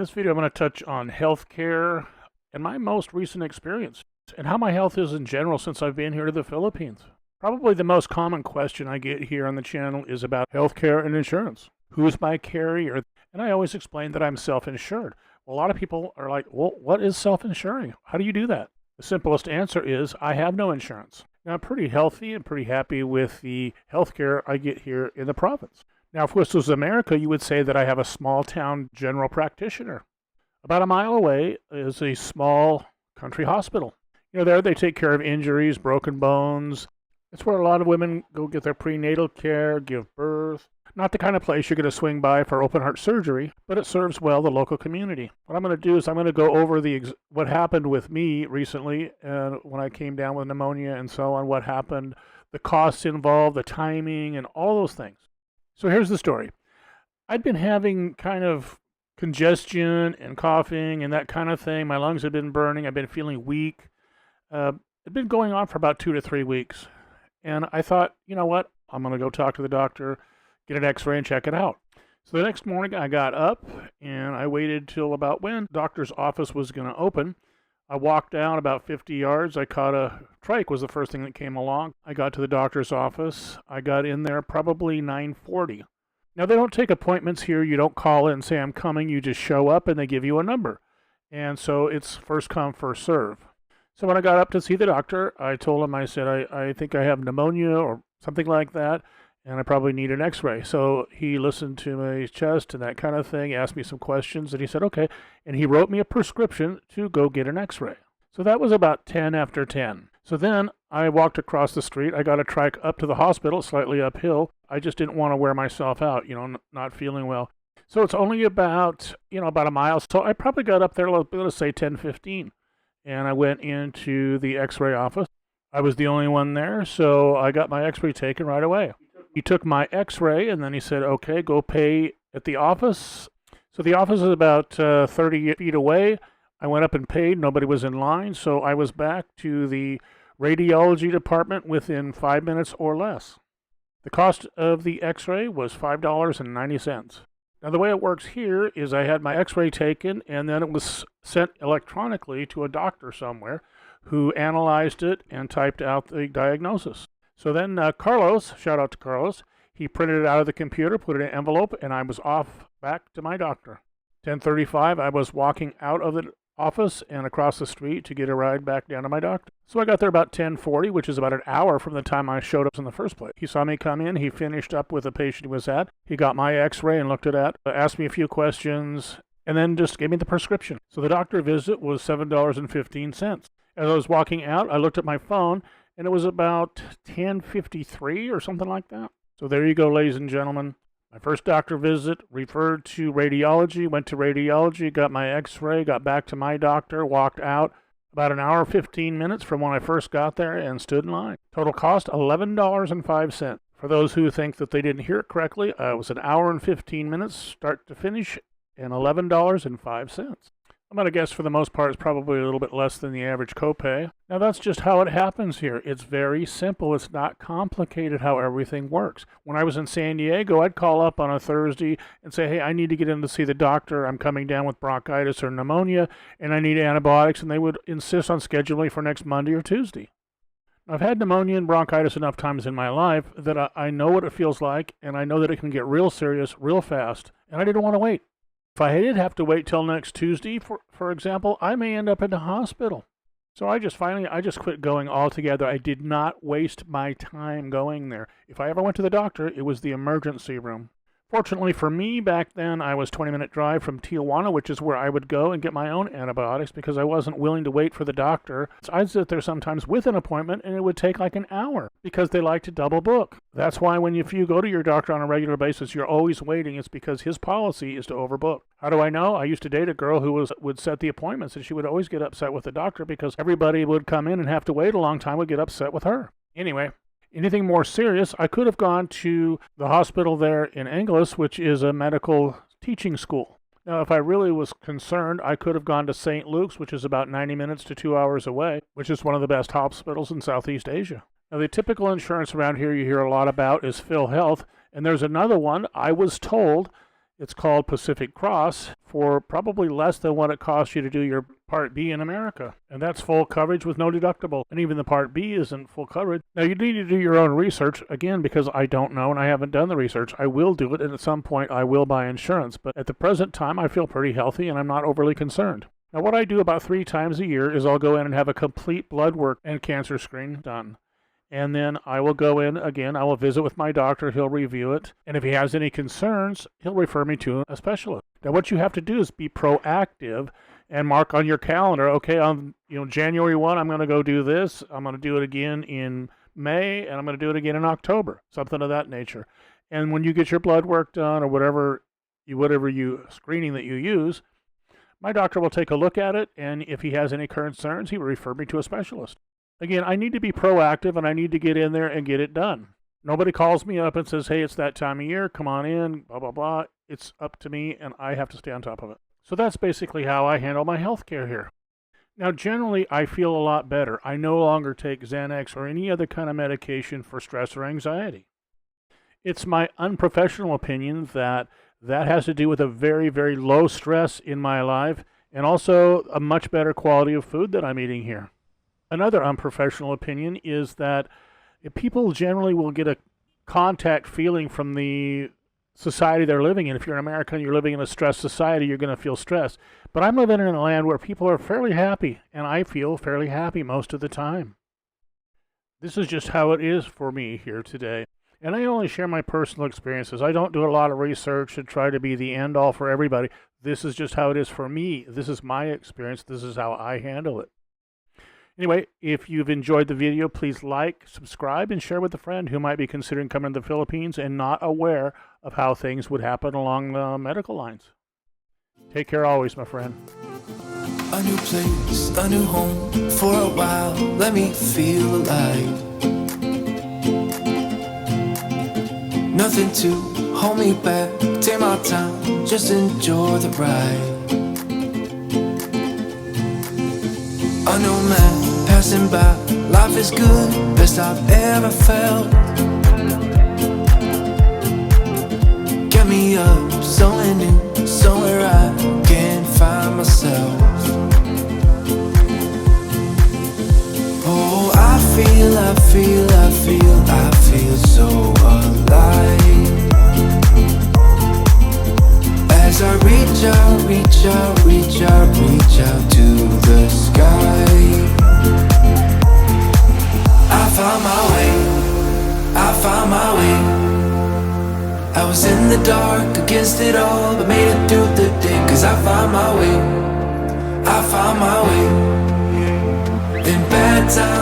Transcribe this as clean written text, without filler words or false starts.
this video, I'm going to touch on healthcare and my most recent experience and how my health is in general since I've been here to the Philippines. Probably the most common question I get here on the channel is about healthcare and insurance. Who's my carrier? And I always explain that I'm self-insured. Well, a lot of people are like, well, what is self-insuring? How do you do that? The simplest answer is I have no insurance. Now, I'm pretty healthy and pretty happy with the healthcare I get here in the province. Now, if this was America, you would say that I have a small town general practitioner. About a mile away is a small country hospital. There they take care of injuries, broken bones. It's where a lot of women go get their prenatal care, give birth. Not the kind of place you're going to swing by for open heart surgery, but it serves well the local community. What I'm going to do is I'm going to go over what happened with me recently when I came down with pneumonia and so on, what happened, the costs involved, the timing, and all those things. So here's the story. I'd been having kind of congestion and coughing and that kind of thing. My lungs had been burning. I've been feeling weak. It'd been going on for about 2 to 3 weeks. And I thought, you know what? I'm going to go talk to the doctor, get an x-ray and check it out. So the next morning I got up and I waited till about when the doctor's office was going to open. I walked down about 50 yards. I caught a trike was the first thing that came along. I got to the doctor's office. I got in there probably 9:40. Now, they don't take appointments here. You don't call in and say, I'm coming. You just show up and they give you a number. And so it's first come, first serve. So when I got up to see the doctor, I told him, I said, I think I have pneumonia or something like that, and I probably need an x-ray. So he listened to my chest and that kind of thing, asked me some questions, and he said, okay. And he wrote me a prescription to go get an x-ray. So that was about 10 after 10. So then I walked across the street. I got a trike up to the hospital, slightly uphill. I just didn't want to wear myself out, not feeling well. So it's only about a mile. So I probably got up there, let's say 10:15. And I went into the x-ray office. I was the only one there, so I got my x-ray taken right away. He took my x-ray, and then he said, okay, go pay at the office. So the office is about 30 feet away. I went up and paid. Nobody was in line, so I was back to the radiology department within 5 minutes or less. The cost of the x-ray was $5.90. Now, the way it works here is I had my x-ray taken, and then it was sent electronically to a doctor somewhere who analyzed it and typed out the diagnosis. So then Carlos, shout out to Carlos, he printed it out of the computer, put it in an envelope, and I was off back to my doctor. 10:35, I was walking out of the office and across the street to get a ride back down to my doctor. So I got there about 10:40, which is about an hour from the time I showed up in the first place. He saw me come in. He finished up with the patient he was at. He got my x-ray and looked at it, asked me a few questions, and then just gave me the prescription. So the doctor visit was $7.15. As I was walking out, I looked at my phone, and it was about 10:53 or something like that. So there you go, ladies and gentlemen. My first doctor visit, referred to radiology, went to radiology, got my x-ray, got back to my doctor, walked out about an hour, 15 minutes from when I first got there and stood in line. Total cost, $11.05. For those who think that they didn't hear it correctly, it was an hour and 15 minutes, start to finish, and $11.05. I'm going to guess for the most part it's probably a little bit less than the average copay. Now that's just how it happens here. It's very simple. It's not complicated how everything works. When I was in San Diego, I'd call up on a Thursday and say, hey, I need to get in to see the doctor. I'm coming down with bronchitis or pneumonia and I need antibiotics, and they would insist on scheduling me for next Monday or Tuesday. I've had pneumonia and bronchitis enough times in my life that I know what it feels like, and I know that it can get real serious real fast, and I didn't want to wait. If I did have to wait till next Tuesday, for example, I may end up in the hospital. So I just quit going altogether. I did not waste my time going there. If I ever went to the doctor, it was the emergency room. Fortunately for me, back then, I was 20-minute drive from Tijuana, which is where I would go and get my own antibiotics because I wasn't willing to wait for the doctor. So I'd sit there sometimes with an appointment, and it would take like an hour because they like to double book. That's why if you go to your doctor on a regular basis, you're always waiting. It's because his policy is to overbook. How do I know? I used to date a girl who would set the appointments, and she would always get upset with the doctor because everybody would come in and have to wait a long time, would get upset with her. Anyway. Anything more serious, I could have gone to the hospital there in Inglis, which is a medical teaching school. Now, if I really was concerned, I could have gone to St. Luke's, which is about 90 minutes to 2 hours away, which is one of the best hospitals in Southeast Asia. Now, the typical insurance around here you hear a lot about is PhilHealth, and there's another one I was told It's called Pacific Cross for probably less than what it costs you to do your Part B in America. And that's full coverage with no deductible. And even the Part B isn't full coverage. Now, you need to do your own research, again, because I don't know and I haven't done the research. I will do it, and at some point I will buy insurance. But at the present time, I feel pretty healthy and I'm not overly concerned. Now, what I do about 3 times a year is I'll go in and have a complete blood work and cancer screen done. And then I will go in again, I will visit with my doctor, he'll review it, and if he has any concerns, he'll refer me to a specialist. Now what you have to do is be proactive and mark on your calendar, okay, on January 1, I'm going to go do this, I'm going to do it again in May, and I'm going to do it again in October, something of that nature. And when you get your blood work done or whatever screening that you use, my doctor will take a look at it, and if he has any concerns, he will refer me to a specialist. Again, I need to be proactive and I need to get in there and get it done. Nobody calls me up and says, hey, it's that time of year, come on in, blah, blah, blah. It's up to me and I have to stay on top of it. So that's basically how I handle my health care here. Now, generally, I feel a lot better. I no longer take Xanax or any other kind of medication for stress or anxiety. It's my unprofessional opinion that has to do with a very, very low stress in my life and also a much better quality of food that I'm eating here. Another unprofessional opinion is that people generally will get a contact feeling from the society they're living in. If you're an American, you're living in a stressed society, you're going to feel stressed. But I'm living in a land where people are fairly happy, and I feel fairly happy most of the time. This is just how it is for me here today. And I only share my personal experiences. I don't do a lot of research and try to be the end-all for everybody. This is just how it is for me. This is my experience. This is how I handle it. Anyway, if you've enjoyed the video, please like, subscribe, and share with a friend who might be considering coming to the Philippines and not aware of how things would happen along the medical lines. Take care always, my friend. A new place, a new home, for a while, let me feel alive. Nothing to hold me back, take my time, just enjoy the ride. A new man passing by, life is good, best I've ever felt. Get me up, somewhere new, somewhere I can find myself. Oh, I feel so alive. As I reach out to the sky. I found my way. I was in the dark against it all, but made it through the day. Cause I found my way. In bad times